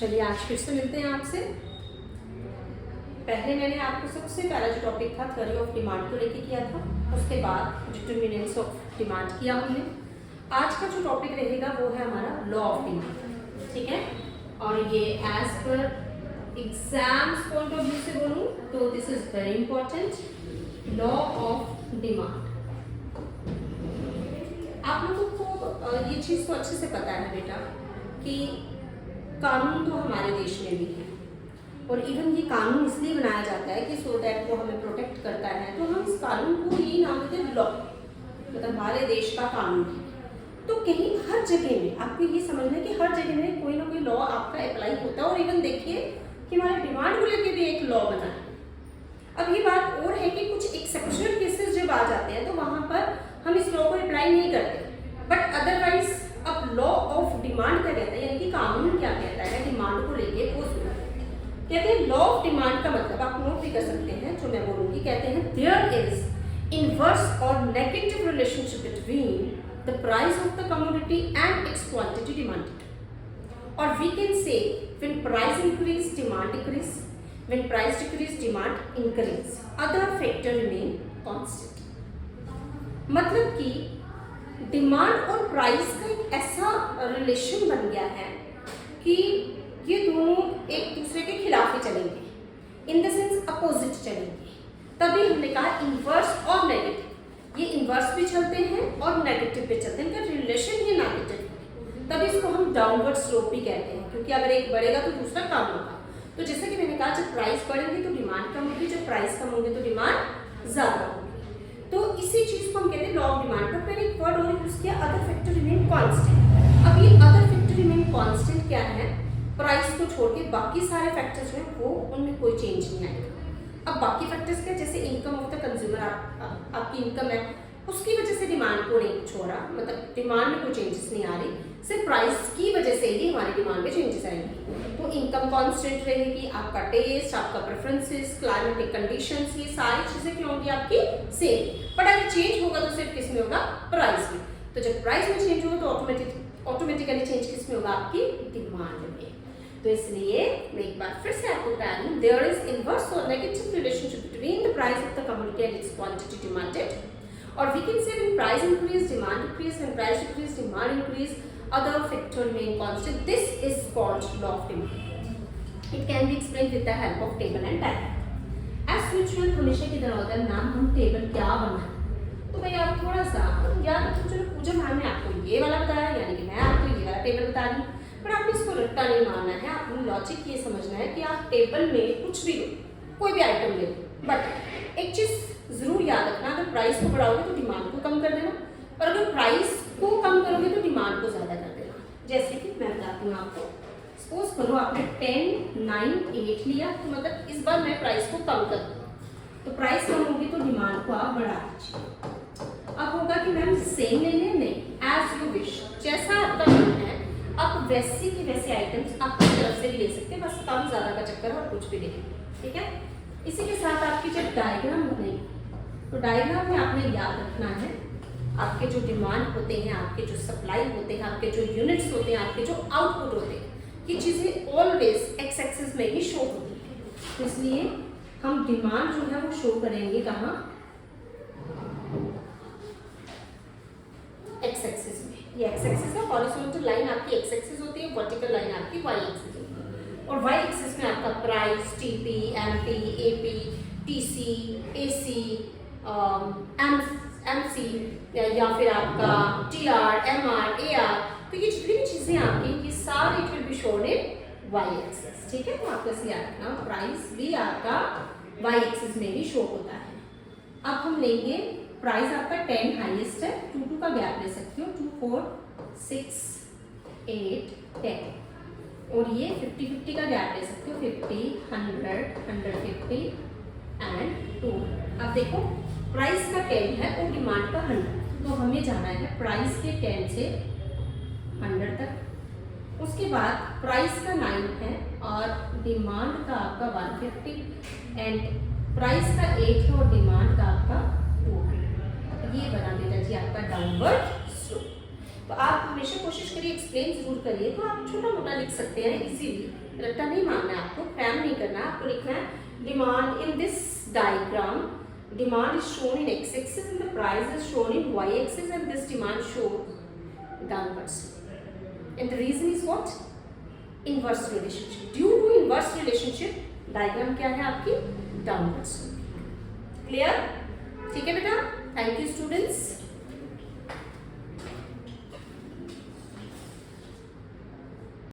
चलिए आज फिर से मिलते हैं आपसे। पहले मैंने आपको सबसे पहला जो टॉपिक था थ्योरी ऑफ डिमांड को लेके किया था, उसके बाद डिटरमिनेंट्स ऑफ डिमांड किया हमने। आज का जो टॉपिक रहेगा वो है हमारा लॉ ऑफ डिमांड, ठीक है। और ये as per exams point of view से बोलूँ तो this is very important, law of demand. आप लोगों को ये चीज़ तो अच्छे से पता है बेटा कि कानून तो हमारे देश में भी है, और इवन ये कानून इसलिए बनाया जाता है कि सो दैट वो हमें प्रोटेक्ट करता है। तो हम इस कानून को यही नाम देते हैं लॉ, मतलब हमारे देश का कानून है। तो कहीं हर जगह में आपको ये समझना है कि हर जगह में कोई ना कोई लॉ आपका अप्लाई होता है। और इवन देखिए कि हमारे डिमांड को लेकर भी एक लॉ बना है। अब ये बात और है कि कुछ एक्सेप्शनल केसेस जब आ जाते हैं तो वहाँ पर हम इस लॉ को अप्लाई नहीं करते, बट अदरवाइज अब लॉ ऑफ डिमांड क्या कहता है, यानी कि कानून क्या कहता है डिमांड को लेके, वो सुना कहते हैं। लॉ ऑफ डिमांड का मतलब आप नोट भी कर सकते हैं जो मैं बोलूँगी। कहते हैं देयर इज इनवर्स और negative relationship between the price of the commodity and its quantity demanded, और we can say when price increase demand decrease, when price decrease demand increase, other factor remain constant. मतलब कि demand और price का एक ऐसा relation बन गया है कि ये दोनों एक दूसरे के खिलाफ ही चलेंगे, इन द सेंस अपोजिट चलेंगे। तभी हमने कहा इनवर्स और नेगेटिव, ये इनवर्स भी चलते हैं और नेगेटिव भी चलते हैं, इनका रिलेशन ही नेगेटिव है। तभी इसको हम डाउनवर्ड स्लोप भी कहते हैं, क्योंकि अगर एक बढ़ेगा तो दूसरा कम होगा। तो जैसे कि मैंने कहा जब प्राइस बढ़ेंगे तो डिमांड कम होगी, जब प्राइस कम होगी तो डिमांड ज्यादा होगी। तो इसी चीज को हम कहते हैं लॉ ऑफ डिमांड। पर मैंने एक वर्ड और यूज किया, अदर फैक्टर रिमेन कांस्टेंट। अब ये अदर फैक्टर रिमेन कांस्टेंट क्या है, प्राइस को छोड़ के बाकी सारे फैक्टर्स हैं वो उनमें कोई चेंज नहीं आएगा। अब बाकी फैक्टर्स क्या, जैसे इनकम ऑफ द कंज्यूमर, आपकी इनकम है उसकी वजह से डिमांड को नहीं छोड़ा, मतलब डिमांड में कोई चेंजेस नहीं आ रही, सिर्फ प्राइस की वजह से ही हमारी डिमांड में चेंजेस आएंगी। तो इनकम कांस्टेंट रहेगी, आपका टेस्ट, आपका प्रेफरेंसेस, क्लाइमेटिक कंडीशंस, ये सारी चीजें क्या होंगी आपकी सेम। बट अगर चेंज होगा तो सिर्फ किस में होगा, प्राइस में। तो जब प्राइस में चेंज होगा तो ऑटोमेटिकली चेंज किस में होगा, आपकी डिमांड में। तो इसलिए मैं एक बार फिर से आपको बता रही हूँ, देयर इज इनवर्स और negative relationship between the price of the commodity and its quantity demanded, or we can say when price increase demand decrease, when price decrease demand increase, other factor remain constant. This is called law of demand. It can be explained with the help of table and diagram. As usual हमेशा की तरह होता है नाम हम table क्या बना, तो भाई आप थोड़ा सा याद रखो। चलो पूजा मैम ने आपको ये वाला बताया, यानी कि मैं आपको ये वाला टेबल बता रही हूँ, पर आपने इसको रट्टा नहीं मानना है। आपने लॉजिक ये समझना है कि आप टेबल में कुछ भी लो, कोई भी आइटम ले लो, बट एक चीज जरूर याद रखना, अगर प्राइस को बढ़ाओगे तो डिमांड को कम कर देना, और अगर प्राइस को कम करोगे तो डिमांड को ज्यादा कर देना। जैसे कि मैं बताती हूँ आपको, सपोज करो आपने 10, 9, 8 लिया, तो मतलब इस बार मैं प्राइस को कम कर दूँ, तो प्राइस कम होगी तो डिमांड को आप बढ़ा दीजिए। अब होगा कि मैम सेम ले लें, नहीं, एज यू विश, जैसा आपका मन है आप वैसी की वैसे आइटम्स आपकी तरफ से भी ले सकते हैं, बस कम ज्यादा का चक्कर और कुछ भी ले, ठीक है। इसी के साथ आपकी जब डायग्राम बनेगी तो डायग्राम में आपने याद रखना है आपके जो डिमांड होते हैं, आपके जो सप्लाई होते हैं, आपके जो यूनिट्स होते हैं, आपके जो आउटपुट होते हैं, ये चीज़ें ऑलवेज एक्स एक्सिस में ही शो होती है। तो इसलिए हम डिमांड जो है वो शो करेंगे कहाँ, एक्स एक्सिस में। ये एक्स एक्सिस है, हॉरिजॉन्टल लाइन आपकी एक्स एक्सिस होती है, वर्टिकल लाइन आपकी वाई एक्सिस होती है। और वाई एक्सिस में आपका price, TP, MP, AP, TC, AC, MC, या फिर आपका टीआर, एमआर, एआर, तो ये जितनी भी चीजें आपकी ये सारी it will be shown in Y axis, ठीक है। तो आपको इसलिए याद रखना प्राइस भी आपका वाई एक्सिस में भी शो होता है। अब हम लेंगे प्राइस आपका 10 हाईएस्ट है, 2 का गैप ले सकते हो, 2, 4, 6, 8, 10, और ये 50-50 का गैप ले सकते हो, 50, 100, 150 एंड 2। अब देखो प्राइस का 10 है और डिमांड का 100, तो हमें जाना है प्राइस के 10 से 100 तक। उसके बाद प्राइस का 9 है और डिमांड का आपका 150 एंड प्राइस का 8 है और डिमांड का आपका 200। ये बना बेटा जी आपका डाउनवर्ड स्लोप। तो आप हमेशा कोशिश करिए एक्सप्लेन जरूर करिए। तो आप छोटा मोटा लिख सकते हैं इजीली, रट्टा नहीं मारना है आपको, क्रैम नहीं करना है आपको। लिखना है demand in this diagram, demand is shown in x-axis and the price is shown in y-axis, and this demand shown downwards. And the reason is what? Inverse relationship. Due to inverse relationship, diagram क्या है आपकी? Downwards. Clear? ठीक है बेटा? Thank you students.